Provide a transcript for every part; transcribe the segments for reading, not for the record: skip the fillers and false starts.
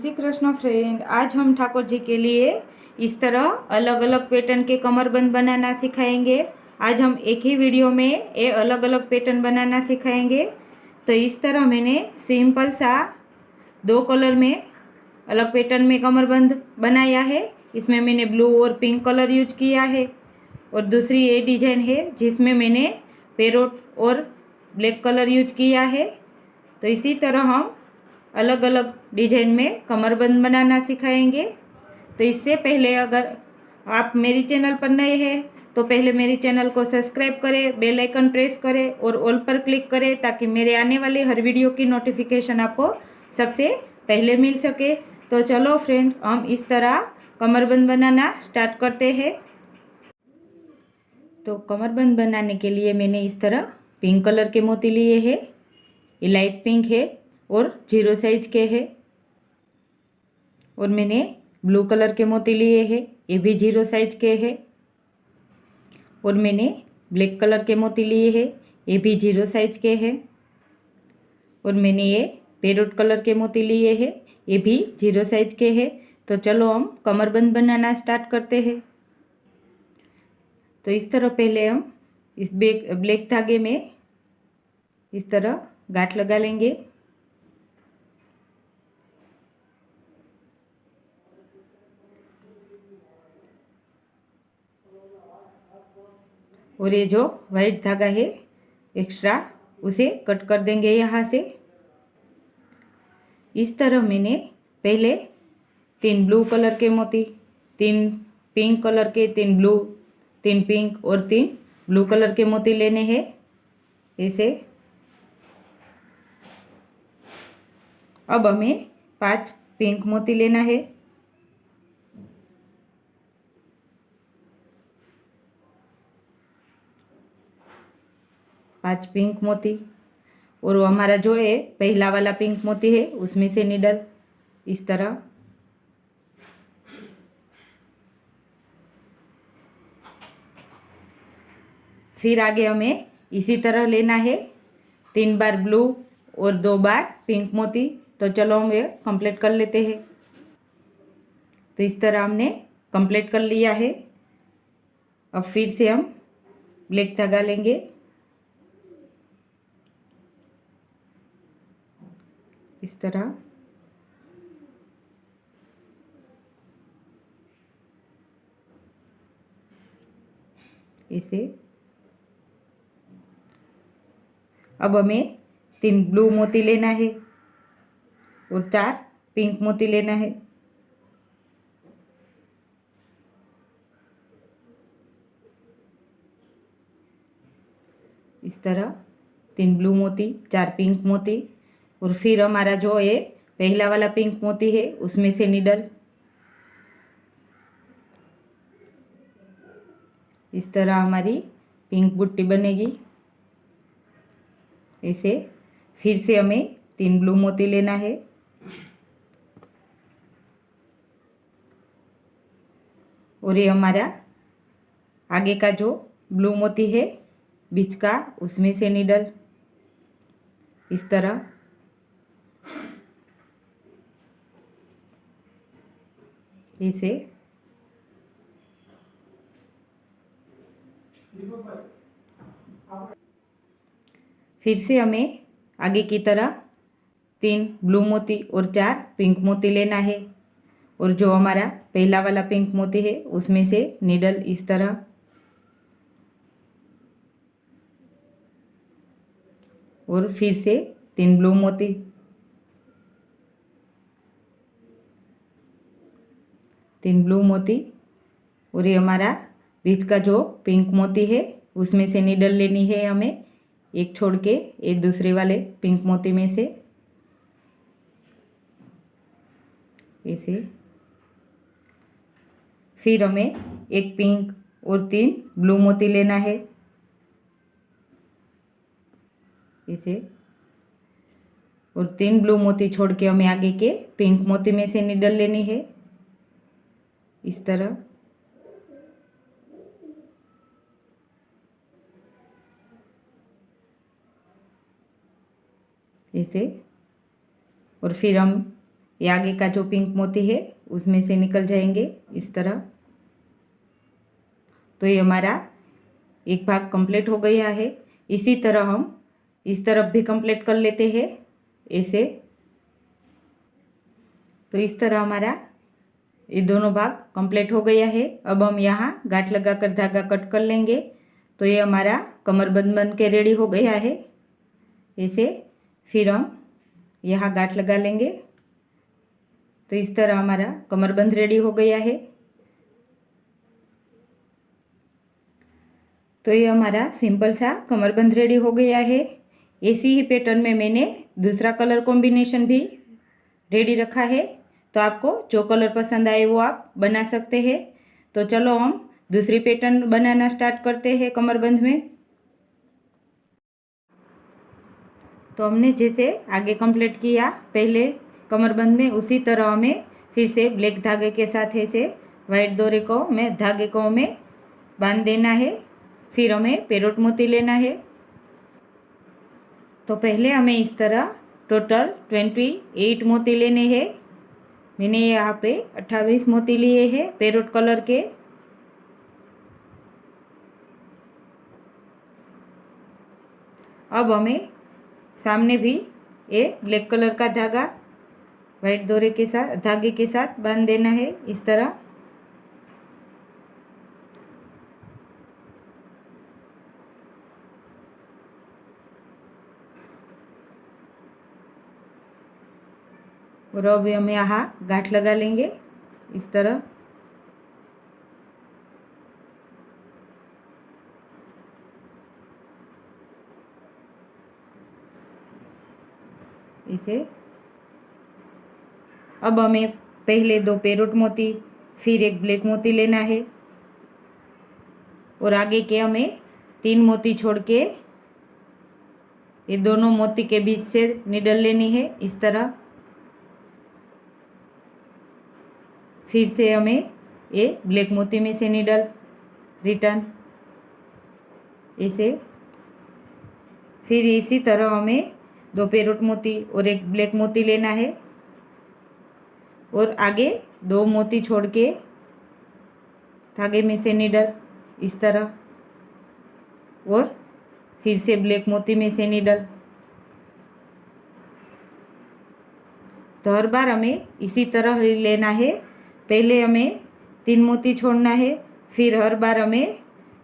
Shri Krishna friend. आज हम ठाकुर जी के लिए इस तरह अलग अलग पैटर्न के कमरबंद बनाना सिखाएंगे। आज हम एक ही वीडियो में ये अलग अलग पैटर्न बनाना सिखाएंगे। तो इस तरह मैंने सिंपल सा 2 कलर में अलग पैटर्न में कमरबंद बनाया है। इसमें मैंने ब्लू और पिंक कलर यूज किया है। और दूसरी ये डिजाइन है जिसमें मैंने पैरोट और ब्लैक कलर यूज किया है। तो इसी तरह हम अलग अलग डिजाइन में कमरबंद बनाना सिखाएंगे। तो इससे पहले अगर आप मेरी चैनल पर नए हैं तो पहले मेरी चैनल को सब्सक्राइब करें, बेल आइकन प्रेस करें और ऑल पर क्लिक करें ताकि मेरे आने वाले हर वीडियो की नोटिफिकेशन आपको सबसे पहले मिल सके। तो चलो फ्रेंड, हम इस तरह कमरबंद बनाना स्टार्ट करते हैं। तो कमरबंद बनाने के लिए मैंने इस तरह पिंक कलर के मोती लिए हैं। ये लाइट पिंक है और 0 साइज के है। और मैंने ब्लू कलर के मोती लिए हैं, ये भी 0 साइज के है। और मैंने ब्लैक कलर के मोती लिए हैं, ये भी 0 साइज के है। और मैंने ये पैरोट कलर के मोती लिए हैं, ये भी 0 साइज के है। तो चलो हम कमरबंद बनाना स्टार्ट करते हैं। तो इस तरह पहले हम इस ब्लैक धागे में इस तरह गांठ लगा लेंगे। और ये जो वाइट धागा है एक्स्ट्रा, उसे कट कर देंगे यहाँ से। इस तरह मैंने पहले 3 ब्लू कलर के मोती, 3 पिंक कलर के, 3 ब्लू, 3 पिंक और 3 ब्लू कलर के मोती लेने हैं ऐसे। अब हमें 5 पिंक मोती लेना है। पांच पिंक मोती। और वो हमारा जो है पहला वाला पिंक मोती है उसमें से निडल इस तरह। फिर आगे हमें इसी तरह लेना है 3 बार ब्लू और 2 बार पिंक मोती। तो चलो हम ये कंप्लीट कर लेते हैं। तो इस तरह हमने कंप्लीट कर लिया है। अब फिर से हम ब्लैक धागा लेंगे, इस तरह। इसे अब हमें 3 ब्लू मोती लेना है और 4 पिंक मोती लेना है। इस तरह 3 ब्लू मोती, 4 पिंक मोती। और फिर हमारा जो है पहला वाला पिंक मोती है उसमें से निडल इस तरह हमारी पिंक बुट्टी बनेगी ऐसे। फिर से हमें 3 ब्लू मोती लेना है और ये हमारा आगे का जो ब्लू मोती है बीच का, उसमें से निडल इस तरह। ऐसे फिर से हमें आगे की तरह 3 ब्लू मोती और 4 पिंक मोती लेना है। और जो हमारा पहला वाला पिंक मोती है उसमें से निडल इस तरह। और फिर से 3 ब्लू मोती, 3 ब्लू मोती। और ये हमारा बीच का जो पिंक मोती है उसमें से निडल लेनी है हमें, एक छोड़ के एक दूसरे वाले पिंक मोती में से ऐसे। फिर हमें एक पिंक और 3 ब्लू मोती लेना है ऐसे। और 3 ब्लू मोती छोड़ के हमें आगे के पिंक मोती में से निडल लेनी है इस तरह ऐसे। और फिर हम ये आगे का जो पिंक मोती है उसमें से निकल जाएंगे इस तरह। तो ये हमारा एक भाग कंप्लीट हो गया है। इसी तरह हम इस तरफ भी कंप्लीट कर लेते हैं ऐसे। तो इस तरह हमारा ये दोनों भाग कंप्लीट हो गया है। अब हम यहाँ गांठ लगाकर धागा कट कर लेंगे। तो ये हमारा कमरबंद बन के रेडी हो गया है ऐसे। फिर हम यहाँ गांठ लगा लेंगे। तो इस तरह हमारा कमरबंद रेडी हो गया है। तो ये हमारा सिंपल सा कमरबंद रेडी हो गया है। ऐसी ही पैटर्न में मैंने दूसरा कलर कॉम्बिनेशन भी रेडी रखा है। तो आपको जो कलर पसंद आए वो आप बना सकते हैं। तो चलो हम दूसरी पैटर्न बनाना स्टार्ट करते हैं कमरबंद में। तो हमने जैसे आगे कंप्लीट किया पहले कमरबंद में, उसी तरह हमें फिर से ब्लैक धागे के साथ ऐसे वाइट डोरे को में धागे को हमें बांध देना है। फिर हमें पैरोट मोती लेना है। तो पहले हमें इस तरह टोटल 28 मोती लेने हैं। मैंने यहाँ पे 28 मोती लिए हैं पैरोट कलर के। अब हमें सामने भी ये ब्लैक कलर का धागा वाइट डोरे के साथ धागे के साथ बांध देना है इस तरह। और अब हम यहाँ गांठ लगा लेंगे इस तरह। इसे अब हमें पहले 2 पैरोट मोती फिर एक ब्लैक मोती लेना है और आगे के हमें 3 मोती छोड़ के ये दोनों मोती के बीच से निडल लेनी है इस तरह। फिर से हमें ये ब्लैक मोती में से निडल रिटर्न ऐसे। फिर इसी तरह हमें 2 पैरोट मोती और एक ब्लैक मोती लेना है और आगे 2 मोती छोड़ के धागे में से निडल इस तरह और फिर से ब्लैक मोती में से निडल। तो हर बार हमें इसी तरह लेना है। पहले हमें 3 मोती छोड़ना है, फिर हर बार हमें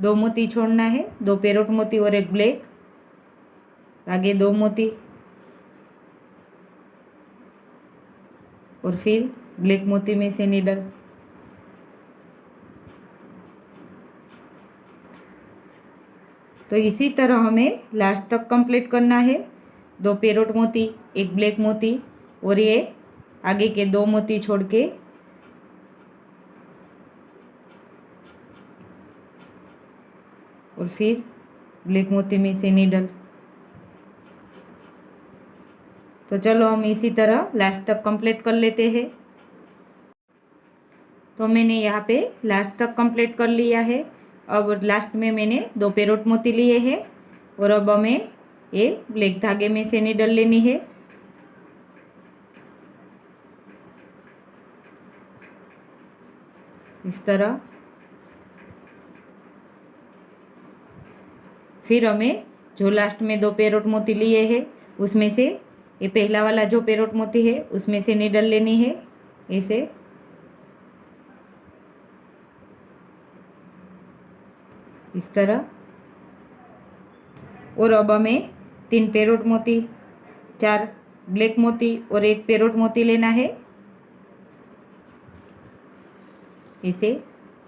2 मोती छोड़ना है, 2 पैरोट मोती और एक ब्लैक, आगे 2 मोती और फिर ब्लैक मोती में से निडल। तो इसी तरह हमें लास्ट तक कंप्लीट करना है। 2 पैरोट मोती एक ब्लैक मोती और ये आगे के 2 मोती छोड़ के और फिर ब्लैक मोती में से निडल। तो चलो हम इसी तरह लास्ट तक कंप्लीट कर लेते हैं। तो मैंने यहाँ पे लास्ट तक कंप्लीट कर लिया है। अब लास्ट में मैंने 2 पैरोट मोती लिए हैं और अब हमें ये ब्लैक धागे में से निडल लेनी है इस तरह। फिर हमें जो लास्ट में 2 पैरोट मोती लिए हैं उसमें से ये पहला वाला जो पैरोट मोती है उसमें से निडल लेनी है ऐसे। इस तरह। और अब हमें 3 पैरोट मोती 4 ब्लैक मोती और 1 पैरोट मोती लेना है ऐसे।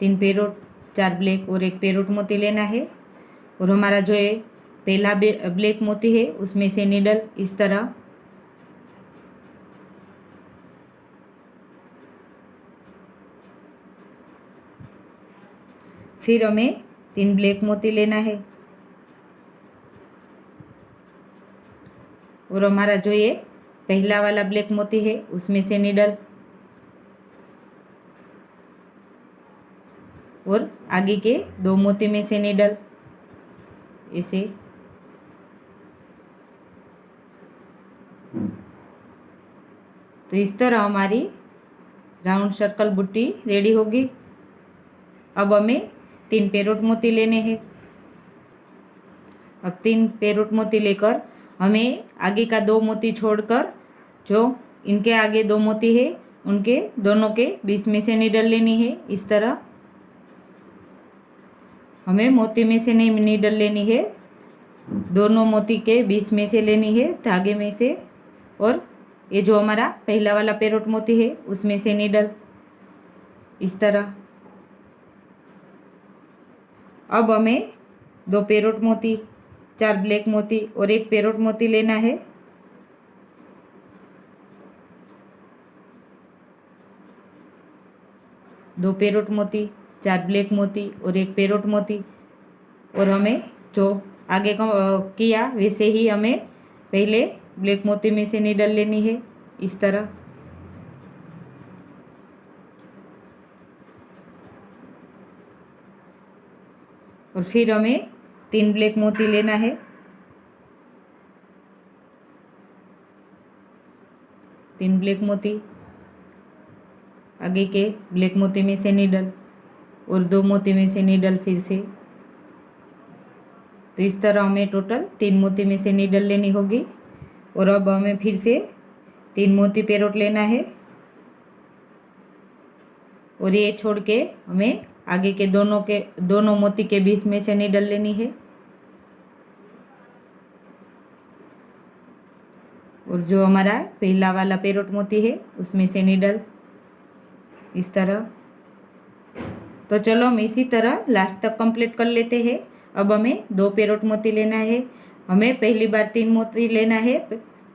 3 पैरोट 4 ब्लैक और 1 पैरोट मोती लेना है और हमारा जो है पहला ब्लैक मोती है उसमें से निडल इस तरह। फिर हमें 3 ब्लैक मोती लेना है और हमारा जो ये पहला वाला ब्लैक मोती है उसमें से निडल और आगे के 2 मोती में से निडल ऐसे। तो इस तरह हमारी राउंड सर्कल बुट्टी रेडी होगी। अब हमें 3 पैरोट मोती लेने हैं। अब 3 पैरोट मोती लेकर हमें आगे का 2 मोती छोड़कर जो इनके आगे 2 मोती है उनके दोनों के बीच में से नीडल लेनी है। इस तरह हमें मोती में से नहीं नीडल लेनी है, दोनों मोती के बीच में से लेनी है, धागे में से। और ये जो हमारा पहला वाला पैरोट मोती है उसमें से नीडल इस तरह। अब हमें 2 पैरोट मोती, 4 ब्लैक मोती और 1 पैरोट मोती लेना है। दो पैरोट मोती, 4 ब्लैक मोती और 1 पैरोट मोती। और हमें जो आगे किया वैसे ही हमें पहले ब्लैक मोती में से नीडल लेनी है इस तरह। और फिर हमें 3 ब्लैक मोती लेना है। तीन ब्लैक मोती, आगे के ब्लैक मोती में से नीडल और 2 मोती में से नीडल फिर से। तो इस तरह हमें टोटल 3 मोती में से नीडल लेनी होगी। और अब हमें फिर से 3 मोती पैरोट लेना है और ये छोड़ के हमें आगे के दोनों मोती के बीच में से नीडल लेनी है। और जो हमारा पहला वाला पैरोट मोती है उसमें से नीडल इस तरह। तो चलो हम इसी तरह लास्ट तक कंप्लीट कर लेते हैं। अब हमें 2 पैरोट मोती लेना है। हमें पहली बार 3 मोती लेना है,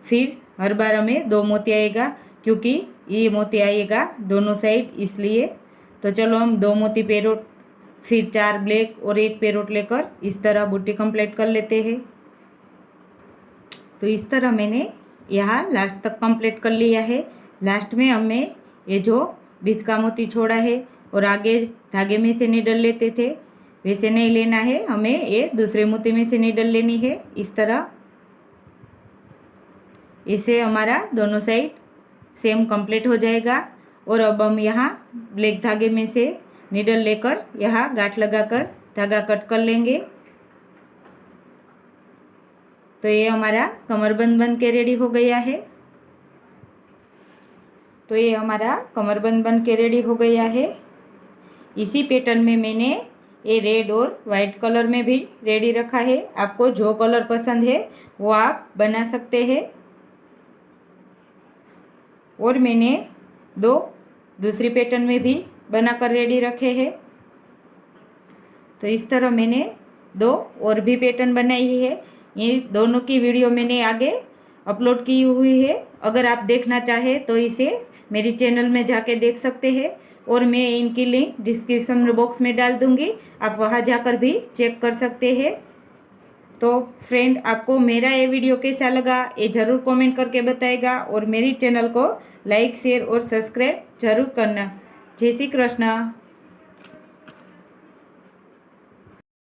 फिर हर बार हमें 2 मोती आएगा क्योंकि ये मोती आएगा दोनों साइड इसलिए। तो चलो हम 2 मोती पैरोट, फिर 4 ब्लैक और 1 पैरोट लेकर इस तरह बुट्टी कंप्लीट कर लेते हैं। तो इस तरह मैंने यहाँ लास्ट तक कंप्लीट कर लिया है। लास्ट में हमें ये जो बीच का मोती छोड़ा है और आगे धागे में से नीडल लेते थे वैसे नहीं लेना है, हमें ये दूसरे मोती में से नीडल लेनी है इस तरह। इससे हमारा दोनों साइड सेम कंप्लीट हो जाएगा। और अब हम यहाँ ब्लैक धागे में से नीडल लेकर यहाँ गांठ लगाकर धागा कट कर लेंगे। तो ये हमारा कमरबंद बन के रेडी हो गया है। तो ये हमारा कमरबंद बन के रेडी हो गया है। इसी पैटर्न में मैंने ये रेड और वाइट कलर में भी रेडी रखा है। आपको जो कलर पसंद है वो आप बना सकते हैं। और मैंने 2 दूसरी पैटर्न में भी बनाकर रेडी रखे हैं। तो इस तरह मैंने 2 और भी पैटर्न बनाई है। ये दोनों की वीडियो मैंने आगे अपलोड की हुई है। अगर आप देखना चाहें तो इसे मेरी चैनल में जाके देख सकते हैं और मैं इनकी लिंक डिस्क्रिप्शन बॉक्स में डाल दूंगी, आप वहां जाकर भी चेक कर सकते हैं। तो फ्रेंड, आपको मेरा ये वीडियो कैसा लगा ये ज़रूर कमेंट करके बताएगा और मेरी चैनल को लाइक, शेयर और सब्सक्राइब ज़रूर करना। जय श्री कृष्ण।